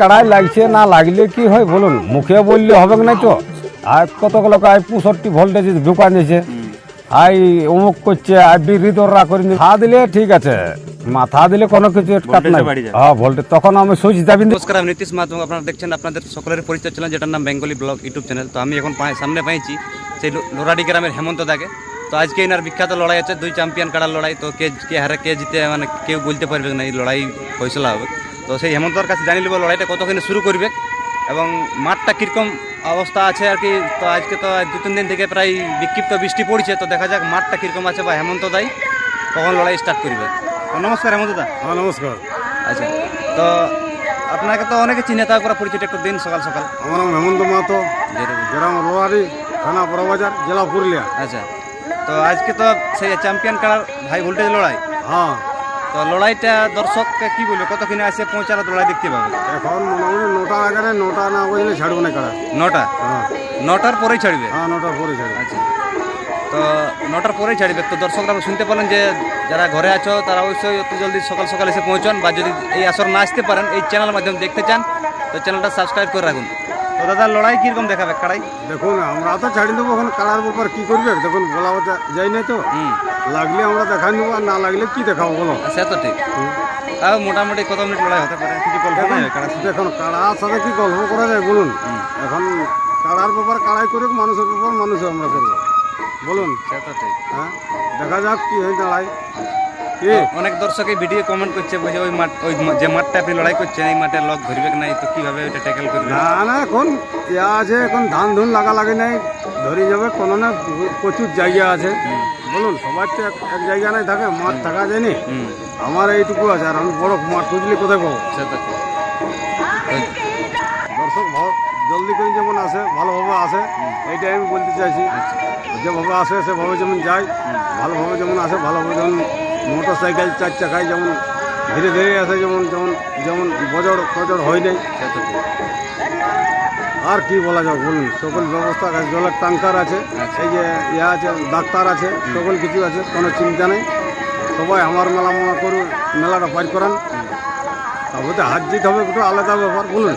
कड़ाई লাগছে না লাগলে কি হয় বলুন, মুখে বললে হবে না তো। আর কত লোক 65 ভোল্টেজ ঢুকা নিয়েছে, আই অমুক করছে, আর বিরোধীরা করে থা দিলে ঠিক আছে, মাথা দিলে কোনো কিছু কাট নাই। হ্যাঁ ভোল্টেজ তখন আমি সুইচ দাবি। নমস্কার, আমি নীতিশ মাহাতো। আপনারা দেখছেন আপনাদের সকলের পরিচয় চ্যানেল, যেটার নাম বেঙ্গলি ব্লগ ইউটিউব চ্যানেল। তো আমি এখন সামনে পাইছি সেই লোরাডি গ্রামের হেমন্ত দাকে। তো আজকে এনার বিখ্যাত লড়াই আছে, 2 চ্যাম্পিয়ন কাড়ার লড়াই। তো কে হারে কে জিতে মানে কেউ বলতে পারবে না, এই লড়াই ফয়সলা হবে। তো সেই হেমন্তর কাছে জানি নেব লড়াইটা কতখানি শুরু করবে এবং মাঠটা কীরকম অবস্থা আছে আর কি। তো আজকে তো 2-3 দিন থেকে প্রায় বিক্ষিপ্ত বৃষ্টি পড়ছে, তো দেখা যাক মাঠটা কীরকম আছে বা হেমন্ত দাই কখন লড়াই স্টার্ট করবে। নমস্কার হেমন্ত দা। হ্যাঁ নমস্কার। আচ্ছা, তো আপনাকে তো অনেকে চিনে, তারপরে পরিচয়টা একটু দিন সকাল সকাল। আমার নাম হেমন্ত মাহাতো, গ্রাম লোহারি, থানা বড়বাজার, জেলা পুরুলিয়া। আচ্ছা, তো আজকে তো সেই চ্যাম্পিয়ন কাড়ার হাই ভোল্টেজ লড়াই। হ্যাঁ, তো লড়াইটা দর্শককে কি বলবে, কতক্ষণে আসে পৌঁছালে লড়াই দেখতে পাবে? এখন মোটামুটি 9টার আগে, 9টা না বললে ছাড়বো না কাড়া। 9টা? হ্যাঁ 9টার পরেই ছাড়বে? হ্যাঁ 9টার পরেই ছাড়বে। আচ্ছা, তো 9টার পরেই ছাড়বে। তো দর্শকরা শুনতে পারেন যে যারা ঘরে আছো তারা অবশ্যই অতি জলদি সকাল সকাল এসে পৌঁছান, বা যদি এই আসর না আসতে পারেন, এই চ্যানেলের মাধ্যমে দেখতে চান, তো চ্যানেলটা সাবস্ক্রাইব করে রাখুন। তো দাদা লড়াই কীরকম দেখাবে কাড়াই? দেখুন আমরা তো ছাড়ি দেবো, এখন কাড়ার ব্যাপার কী করবে দেখুন, বলা যাই না তো। লাগলে আমরা দেখাই নেবো, আর না লাগলে কি দেখাবো বলো। সে তো ঠিক। তাও মোটামুটি কত মিনিট লড়াই হতে পারে, কিছু গল্প নেই কাড়া? দেখুন কাড়ার সাথে কি গল্প করা যায় বলুন। এখন কাড়ার ব্যাপার কাড়াই করুক, মানুষের ব্যাপার মানুষও আমরা করবো বলুন। সে তো ঠিক। হ্যাঁ দেখা যাক কি হয় লড়াই। অনেক দর্শক এই ভিডিও কমেন্ট করছে, বলছে ওই মাঠ, ওই যে মাঠটা আপনি লড়াই করছেন, এই মাঠে লক ধরবে নাই, তো কিভাবে ওইটা ট্যাকেল করবে? না এখন ইয়া আছে, এখন ধান ধুন লাগা লাগে নাই, ধরে যাবে কোনো না, প্রচুর জায়গা আছে বলুন। সবার তো এক জায়গা নাই থাকে, মাঠ থাকা যায়নি। আমার এইটুকু আছে, আর আমি বড় মাঠ খুঁজলে কোথায় পাবো? দর্শক জলদি করে যেমন আসে, ভালোভাবে আসে, এইটাই আমি বলতে চাইছি। যেভাবে আসে সেভাবে যেমন যায়, ভালোভাবে যেমন আসে, ভালোভাবে যেমন মোটর সাইকেল 4 চাকায় যেমন ধীরে ধীরে আসে, যেমন যেমন যেমন বজড় টজড় হয় নাই। আর কি বলা যাক বলুন, সকল ব্যবস্থা আছে, জলের ট্যাঙ্কার আছে, এই যে ইয়ে আছে, ডাক্তার আছে, সকল কিছু আছে, কোনো চিন্তা নেই। সবাই আমার মেলা মনে করুন, মেলাটা পার করান। তারপরে হাত জিত হবে একটু আলাদা ব্যাপার বলুন।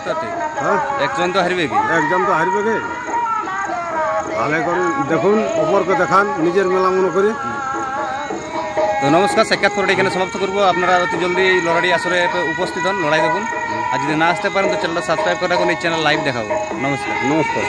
হ্যাঁ একজন তো হারবে কি? একজন তো হারবে কে? ভালো করুন, দেখুন, অপরকে দেখান, নিজের মেলা মনে করি। তো নমস্কার, সাক্ষাৎ করে এখানে সমাপ্ত করবো। আপনারা অতি জলদি এই লড়াই আসরে উপস্থিত হন, লড়াই দেখুন। আর যদি না আসতে পারেন তো চ্যানেলটা সাবস্ক্রাইব করে রাখুন, এই চ্যানেল লাইভ দেখাবো। নমস্কার। নমস্কার।